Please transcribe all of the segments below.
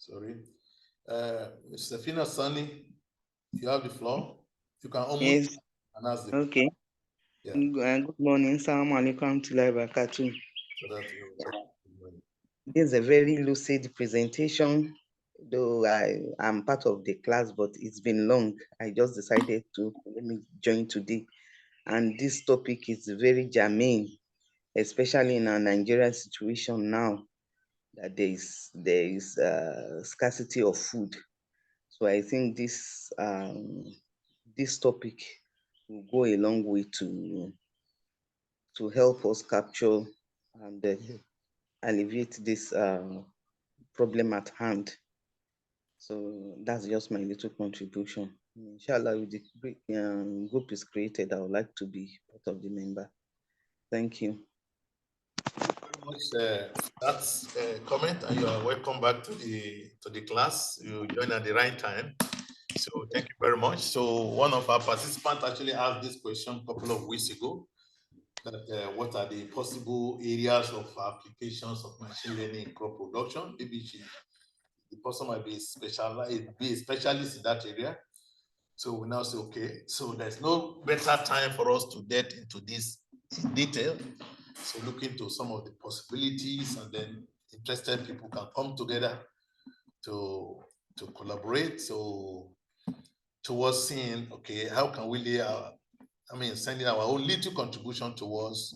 Sorry. Mr. Fina Sani, you have the floor. You can almost Yes. ask the Okay. Yeah. Good morning. Assalamu alaikum to barakatuh. So that This is a very lucid presentation, though I'm part of the class, but it's been long. I just decided to let me join today. And this topic is very germane, especially in our Nigerian situation now, that there is scarcity of food. So I think this topic will go a long way to help us capture and alleviate this problem at hand. So that's just my little contribution. Inshallah, with the group is created, I would like to be part of the member. Thank you. Very much that's a comment, and you are welcome back to the class. You joined at the right time. So thank you very much. So one of our participants actually asked this question a couple of weeks ago, that what are the possible areas of applications of machine learning in crop production? Maybe the person might be a specialist in that area. So we now say, okay, so there's no better time for us to get into this in detail. So look into some of the possibilities, and then interested people can come together to collaborate. So towards seeing, okay, how can we sending our own little contribution towards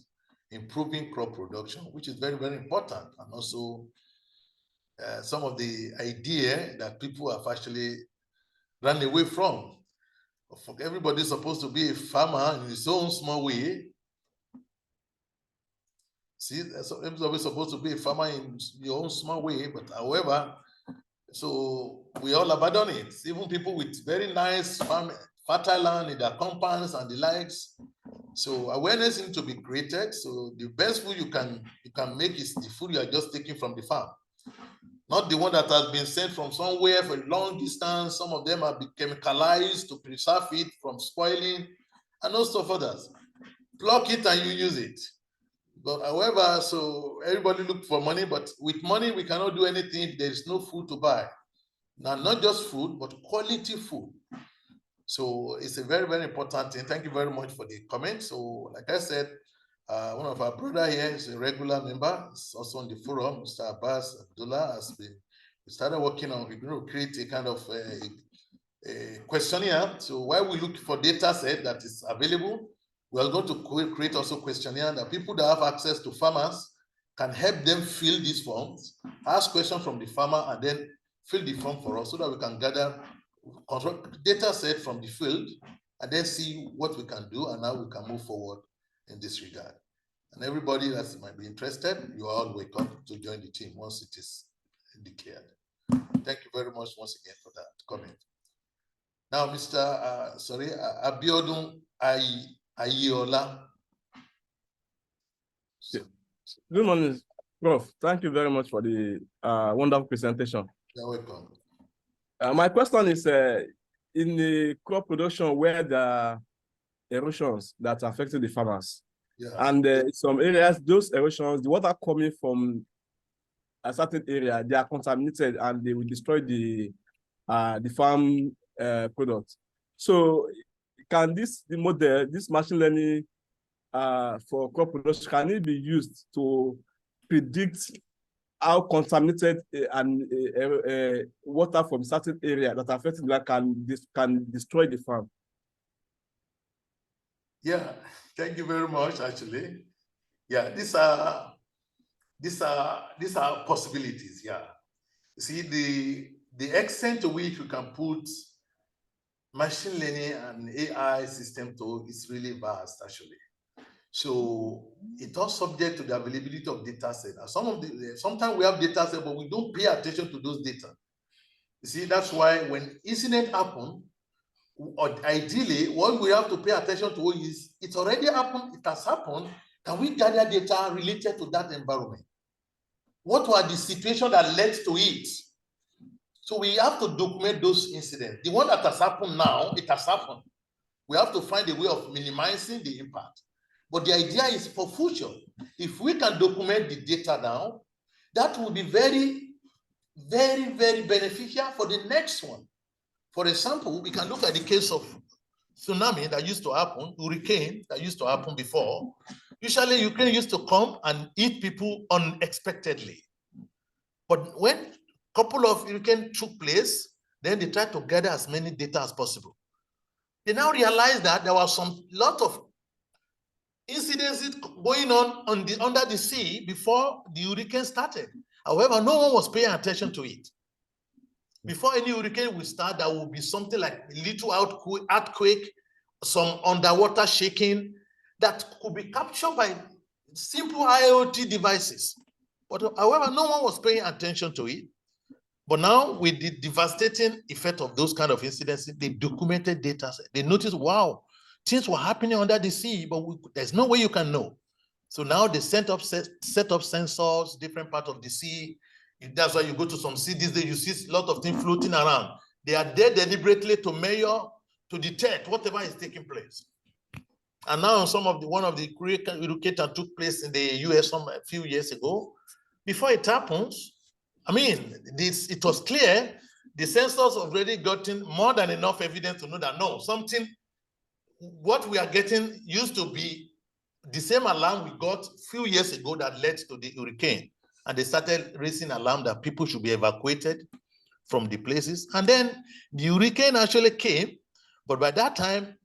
improving crop production, which is very, very important. And also some of the idea that people have actually run away from. Everybody's supposed to be a farmer in his own small way. See, everybody's supposed to be a farmer in your own small way, but however, so we all abandon it. Even people with very nice fertile land in their compounds and the likes. So awareness needs to be created. So the best food you can make is the food you are just taking from the farm, not the one that has been sent from somewhere for a long distance. Some of them are chemicalized to preserve it from spoiling, and also of others. Pluck it and you use it. But however, so everybody look for money, but with money, we cannot do anything if there is no food to buy. Now, not just food, but quality food. So it's a very, very important thing. Thank you very much for the comment. So like I said, one of our brother here is a regular member. It's also on the forum. Mr. Abbas Abdullah has been, we started working on, we're going to create a kind of a questionnaire. So while we look for data set that is available, we are going to create also questionnaire that people that have access to farmers can help them fill these forms, ask questions from the farmer, and then fill the form for us so that we can gather data set from the field and then see what we can do and how we can move forward in this regard. And everybody that might be interested, you are all welcome to join the team once it is declared. Thank you very much once again for that comment. Now, Mr. Abiodun Ayeola. Good morning, Prof. Thank you very much for the wonderful presentation. You're welcome. My question is, in the crop production where there are erosions that are affecting the farmers, and in some areas, those erosions, the water coming from a certain area, they are contaminated and they will destroy the farm product. So can this machine learning for crop production, can it be used to predict how contaminated water from certain area that are affecting that can destroy the farm? Yeah, thank you very much. Actually, yeah, these are possibilities. Yeah, you see the extent to which we can put machine learning and AI system to is really vast actually. So it's all subject to the availability of data set. Sometimes we have data set, but we don't pay attention to those data. You see, that's why when incident happen, or ideally, what we have to pay attention to is it's already happened, it has happened. Can we gather data related to that environment? What were the situations that led to it? So we have to document those incidents. The one that has happened now, it has happened. We have to find a way of minimizing the impact. But the idea is for future. If we can document the data now, that will be very very, very beneficial for the next one. For example, we can look at the case of tsunami that used to happen, hurricane that used to happen before. Usually Ukraine used to come and eat people unexpectedly. But when a couple of hurricanes took place, then they tried to gather as many data as possible. They now realized that there was lot of incidents going on under the sea before the hurricane started. However, no one was paying attention to it. Before any hurricane will start, there will be something like a little earthquake, some underwater shaking that could be captured by simple IoT devices. But however, no one was paying attention to it. But now with the devastating effect of those kind of incidents, they documented data. They noticed, wow, things were happening under the sea, but there's no way you can know. So now they set up sensors, different parts of the sea. That's why you go to some cities, you see a lot of things floating around. They are there deliberately to measure, to detect whatever is taking place. And now one of the hurricanes took place in the US a few years ago. Before it happens, I mean, it was clear the sensors already gotten more than enough evidence to know that no, what we are getting used to be the same alarm we got a few years ago that led to the hurricane. And they started raising alarm that people should be evacuated from the places. And then the hurricane actually came, but by that time,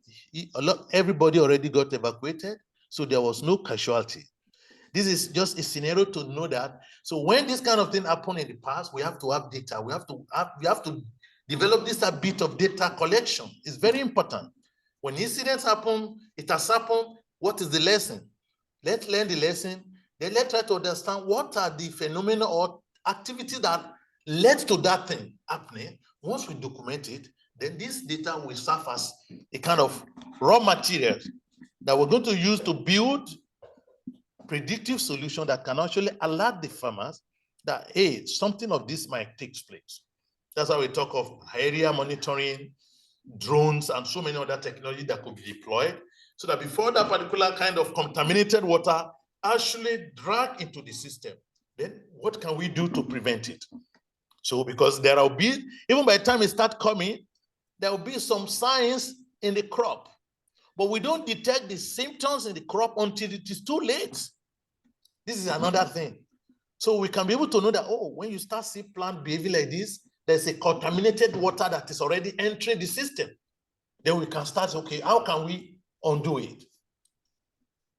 everybody already got evacuated, so there was no casualty. This is just a scenario to know that. So when this kind of thing happened in the past, we have to have data. We have to develop this bit of data collection. It's very important. When incidents happen, it has happened. What is the lesson? Let's learn the lesson. Then let's try to understand what are the phenomena or activities that led to that thing happening. Once we document it, then this data will serve as a kind of raw material that we're going to use to build predictive solution that can actually alert the farmers that, hey, something of this might take place. That's how we talk of area monitoring, drones, and so many other technology that could be deployed so that before that particular kind of contaminated water actually drag into the system, then what can we do to prevent it? So because there will be, even by the time it starts coming, there will be some signs in the crop, but we don't detect the symptoms in the crop until it is too late. This is another thing. So we can be able to know that, oh, when you start seeing plant behaving like this, there's a contaminated water that is already entering the system. Then we can start, okay, how can we undo it?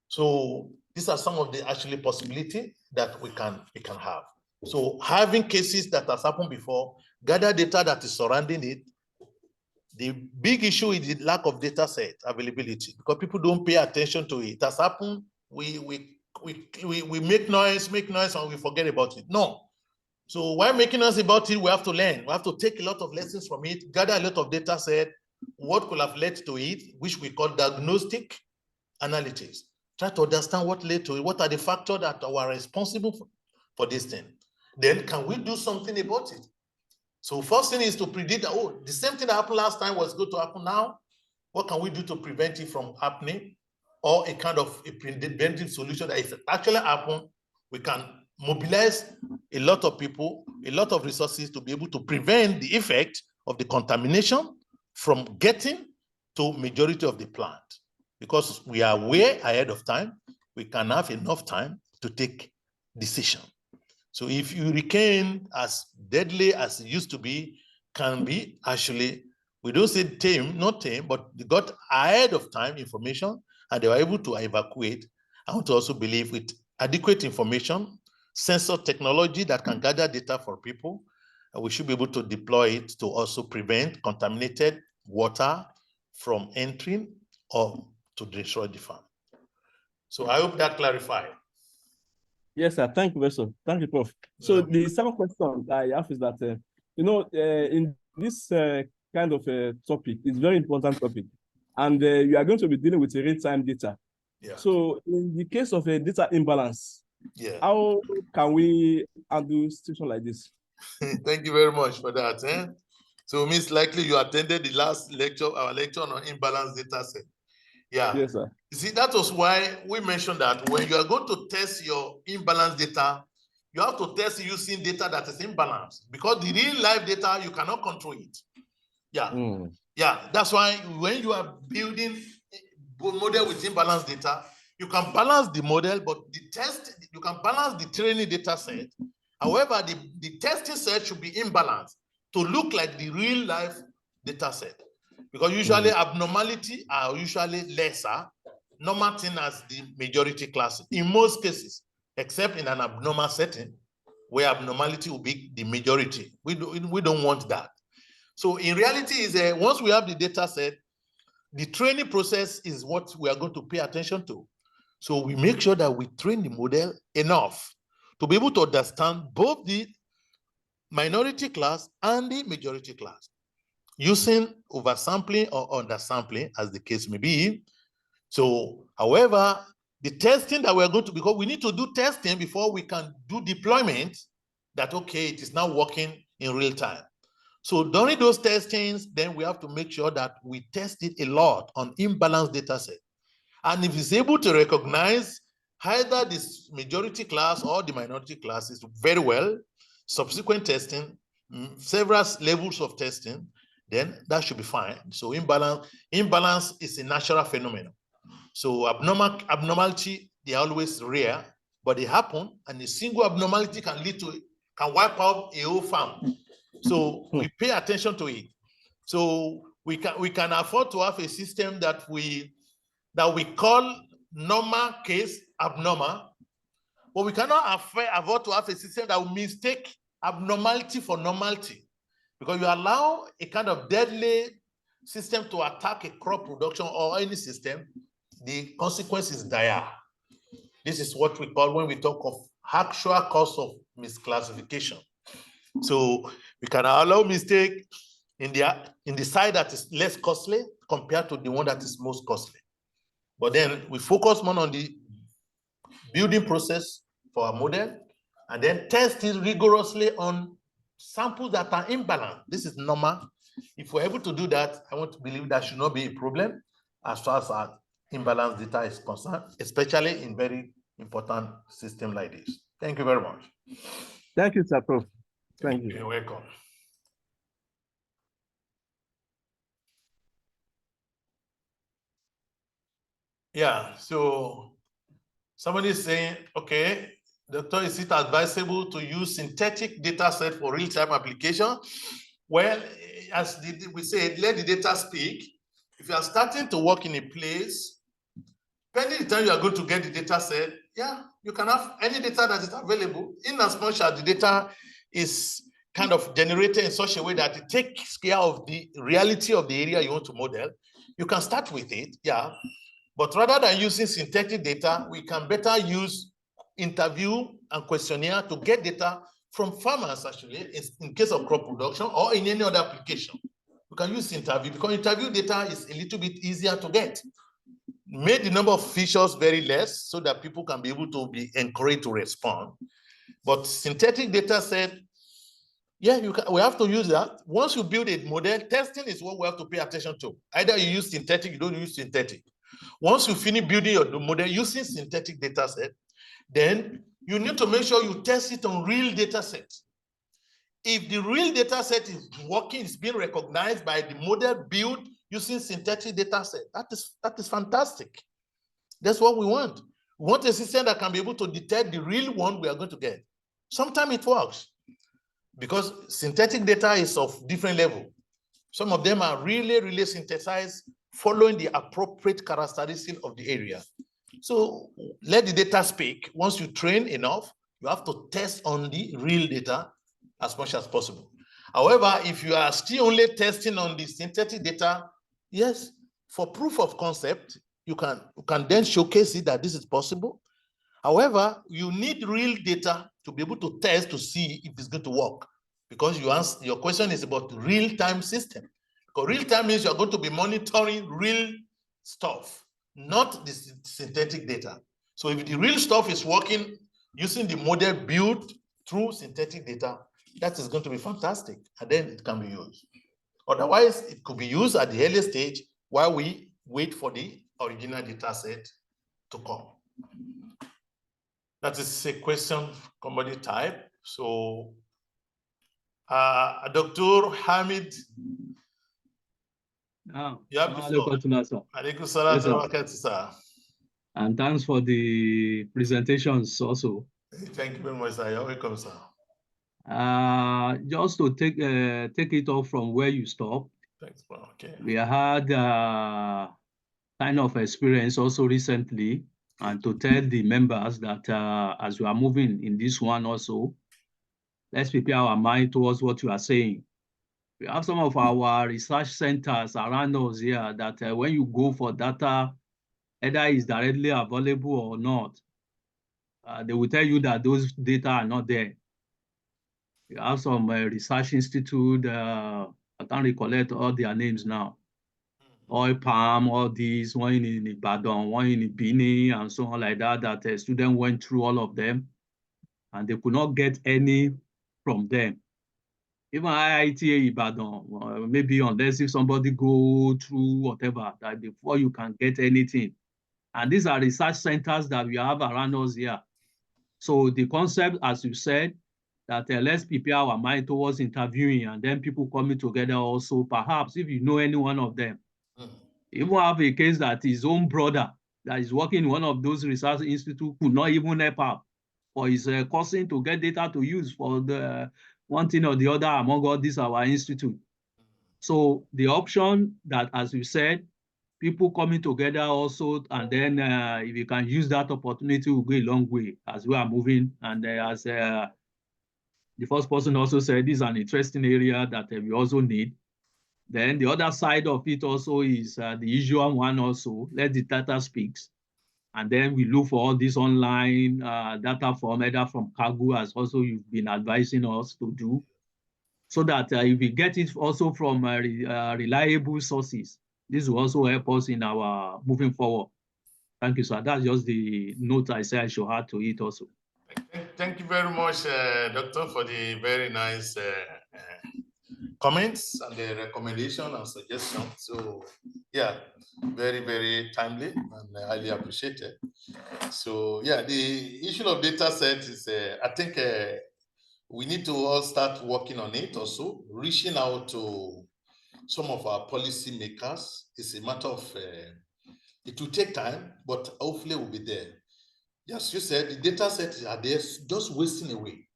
So these are some of the actually possibility that we can have. So having cases that has happened before, gather data that is surrounding it. The big issue is the lack of data set availability because people don't pay attention to it. It has happened, we make noise, and we forget about it. No. So while making noise about it, we have to learn. We have to take a lot of lessons from it, gather a lot of data set, what could have led to it, which we call diagnostic analytics. Try to understand what led to it, what are the factors that are responsible for this thing. Then can we do something about it? So first thing is to predict that, oh, the same thing that happened last time was going to happen now. What can we do to prevent it from happening? Or a kind of a preventive solution that if it actually happens, we can mobilize a lot of people, a lot of resources to be able to prevent the effect of the contamination from getting to majority of the plant. Because we are way ahead of time, we can have enough time to take decision. So if hurricane, as deadly as it used to be, can be actually, we don't say tame, not tame, but they got ahead of time information and they were able to evacuate. I want to also believe with adequate information, sensor technology that can gather data for people, we should be able to deploy it to also prevent contaminated water from entering or to destroy the farm. So I hope that clarified. Yes, sir. Thank you, Professor. Thank you, Prof. So the second question I have is that, in this kind of topic, it's very important topic, and you are going to be dealing with real-time data. Yeah. So in the case of a data imbalance, yeah, how can we handle a situation like this? Thank you very much for that. So, Miss, likely you attended the last lecture, our lecture on imbalanced data set. Yeah. Yes, sir. You see, that was why we mentioned that when you are going to test your imbalanced data, you have to test using data that is imbalanced, because the real life data, you cannot control it. Yeah. Yeah, that's why when you are building a model with imbalanced data, you can balance the model, but the test, you can balance the training data set. However, the testing set should be imbalanced to look like the real life data set. Because usually abnormality are usually lesser, normal thing as the majority class in most cases, except in an abnormal setting where abnormality will be the majority. We don't want that. So in reality is once we have the data set, the training process is what we are going to pay attention to. So we make sure that we train the model enough to be able to understand both the minority class and the majority class, using oversampling or undersampling as the case may be. So, however, the testing that we're going to, because we need to do testing before we can do deployment, that okay, it is now working in real time. So during those testings, then we have to make sure that we test it a lot on imbalanced data set. And if it's able to recognize either this majority class or the minority classes very well, subsequent testing, several levels of testing, then that should be fine. So imbalance is a natural phenomenon. So abnormality, they are always rare, but they happen, and a single abnormality can wipe out a whole farm. So we pay attention to it. So we can afford to have a system that we call normal case abnormal, but we cannot afford to have a system that will mistake abnormality for normality, because you allow a kind of deadly system to attack a crop production or any system, the consequence is dire. This is what we call, when we talk of actual cause of misclassification. So we can allow mistake in the side that is less costly compared to the one that is most costly. But then we focus more on the building process for our model, and then test it rigorously on samples that are imbalanced. This is normal. If we're able to do that, I want to believe that should not be a problem as far as our imbalanced data is concerned, especially in very important system like this. Thank you very much. Thank you, Sir Prof. Thank you. You're welcome. Yeah, so somebody is saying, okay, Doctor, is it advisable to use synthetic data set for real-time application? Well, as we say, let the data speak. If you are starting to work in a place, depending on the time you are going to get the data set, yeah, you can have any data that is available, in as much as the data is kind of generated in such a way that it takes care of the reality of the area you want to model. You can start with it, yeah. But rather than using synthetic data, we can better use interview and questionnaire to get data from farmers, actually, in case of crop production or in any other application. We can use interview, because interview data is a little bit easier to get. Make the number of features very less so that people can be able to be encouraged to respond. But synthetic data set, yeah, we have to use that. Once you build a model, testing is what we have to pay attention to. Either you use synthetic, you don't use synthetic. Once you finish building your model using synthetic data set, then you need to make sure you test it on real data sets. If the real data set is working, it's being recognized by the model built using synthetic data set, that is fantastic. That's what we want. We want a system that can be able to detect the real one we are going to get. Sometimes it works, because synthetic data is of different level. Some of them are really, really synthesized following the appropriate characteristics of the area. So let the data speak. Once you train enough, you have to test on the real data as much as possible. However, if you are still only testing on the synthetic data, yes, for proof of concept, you can then showcase it that this is possible. However, you need real data to be able to test to see if it's going to work, because your question is about the real-time system. Because real-time means you're going to be monitoring real stuff, not the synthetic data. So if the real stuff is working using the model built through synthetic data, that is going to be fantastic, and then it can be used. Otherwise, it could be used at the early stage while we wait for the original data set to come. That is a question somebody type. So, Dr. Hamid, you have the floor. Alaikum salam wa barakatuh, sir. And thanks for the presentations also. Thank you very much, sir. You're welcome, sir. Just to take it off from where you stopped. Thanks, bro. Okay. We had kind of experience also recently, and to tell the members that as we are moving in this one also, let's prepare our mind towards what you are saying. We have some of our research centers around us here that when you go for data, either is directly available or not, they will tell you that those data are not there. We have some research institute, I can't recollect all their names now. Oil palm, all these, one in Ibadan, one in Bini, and so on like that, that a student went through all of them, and they could not get any from them. Even IITA Ibadan, maybe unless if somebody go through whatever, that before you can get anything. And these are research centers that we have around us here. So the concept, as you said, that let's prepare our mind towards interviewing, and then people coming together also, perhaps if you know any one of them, even have a case that his own brother that is working in one of those research institutes could not even help out for his cousin to get data to use for the one thing or the other among all these our institute. So the option that, as you said, people coming together also, and then if you can use that opportunity, will go a long way as we are moving. And as the first person also said, this is an interesting area that we also need. Then the other side of it also is the usual one also, let the data speaks. And then we look for all this online data from either from Kaggle, as also you've been advising us to do, so that if we get it also from reliable sources, this will also help us in our moving forward. Thank you, sir. That's just the note I said I should add to it also. Thank you very much, Doctor, for the very nice comments and the recommendation and suggestions. So, yeah, very, very timely and highly appreciated. So, yeah, the issue of data set is, I think we need to all start working on it also, reaching out to some of our policy makers. It's a matter of, it will take time, but hopefully we'll be there. Yes, you said the data sets are there just wasting away.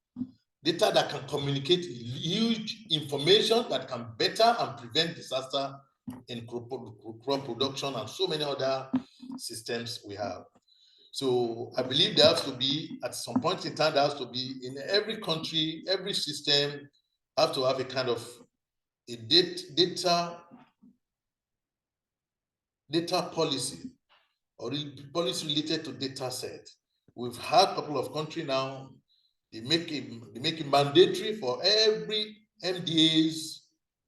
Data that can communicate huge information that can better and prevent disaster in crop production and so many other systems we have. So I believe there has to be, at some point in time, there has to be in every country, every system have to have a kind of a data policy or policy related to data set. We've had a couple of countries now, they make it mandatory for every MDA's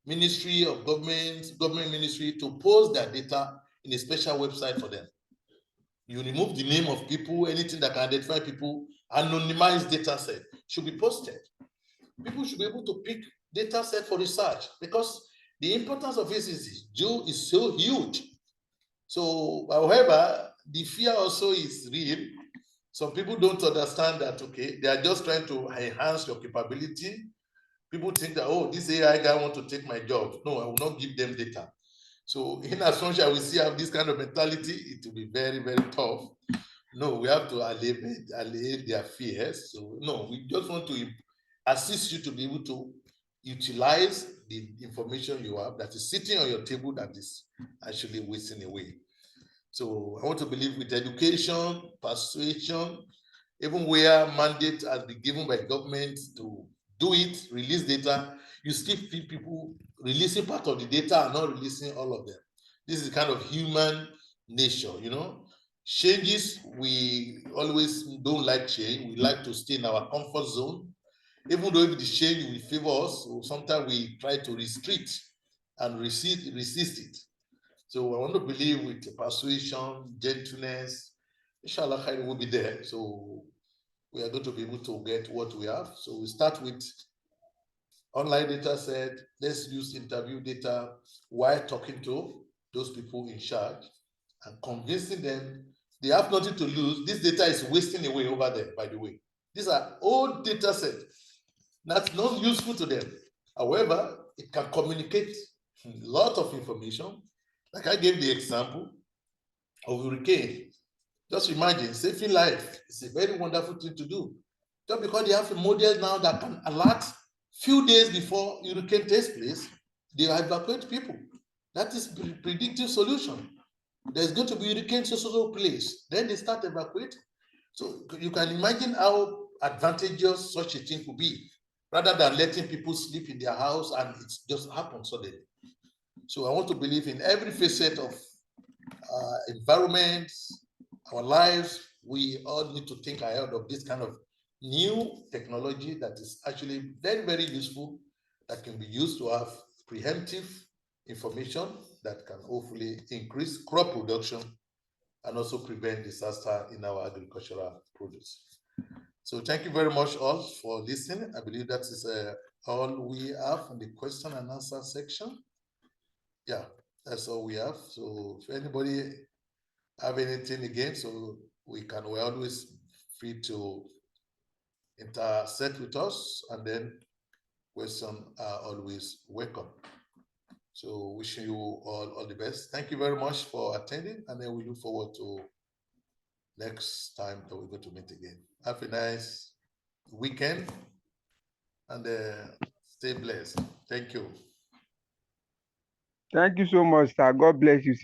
Ministry of Government ministry to post their data in a special website for them. You remove the name of people, anything that can identify people, anonymized data set should be posted. People should be able to pick data set for research because the importance of this is so huge. So, however, the fear also is real. Some people don't understand that, okay, they are just trying to enhance your capability. People think that, oh, this AI guy wants to take my job. No, I will not give them data. So in as much as we see have this kind of mentality, it will be very, very tough. No, we have to alleviate their fears. So no, we just want to assist you to be able to utilize the information you have that is sitting on your table that is actually wasting away. So I want to believe with education, persuasion, even where mandate has been given by government to do it, release data, you still feel people releasing part of the data and not releasing all of them. This is kind of human nature, you know. Changes, we always don't like change. We like to stay in our comfort zone. Even though if the change will favor us, so sometimes we try to restrict and resist it. So I want to believe with persuasion, gentleness, inshallah, Khair will be there. So we are going to be able to get what we have. So we start with online data set. Let's use interview data while talking to those people in charge and convincing them They have nothing to lose. This data is wasting away over there, by the way. These are old data sets. That's not useful to them. However, it can communicate a lot of information. Like I gave the example of hurricane. Just imagine, saving life is a very wonderful thing to do. Just because they have a model now that can alert few days before hurricane takes place, they evacuate people. That is predictive solution. There's going to be hurricane so place. Then they start evacuating. So you can imagine how advantageous such a thing could be, rather than letting people sleep in their house and it just happens suddenly. So I want to believe in every facet of environments, our lives. We all need to think ahead of this kind of new technology that is actually very, very useful, that can be used to have preemptive information that can hopefully increase crop production and also prevent disaster in our agricultural produce. So thank you very much all for listening. I believe that is all we have in the question and answer section. Yeah, that's all we have. So if anybody have anything again, so we're always free to intersect with us, and then questions are always welcome. So wishing you all the best. Thank you very much for attending, and then we look forward to next time that we're going to meet again. Have a nice weekend and stay blessed. Thank you. Thank you so much, sir. God bless you.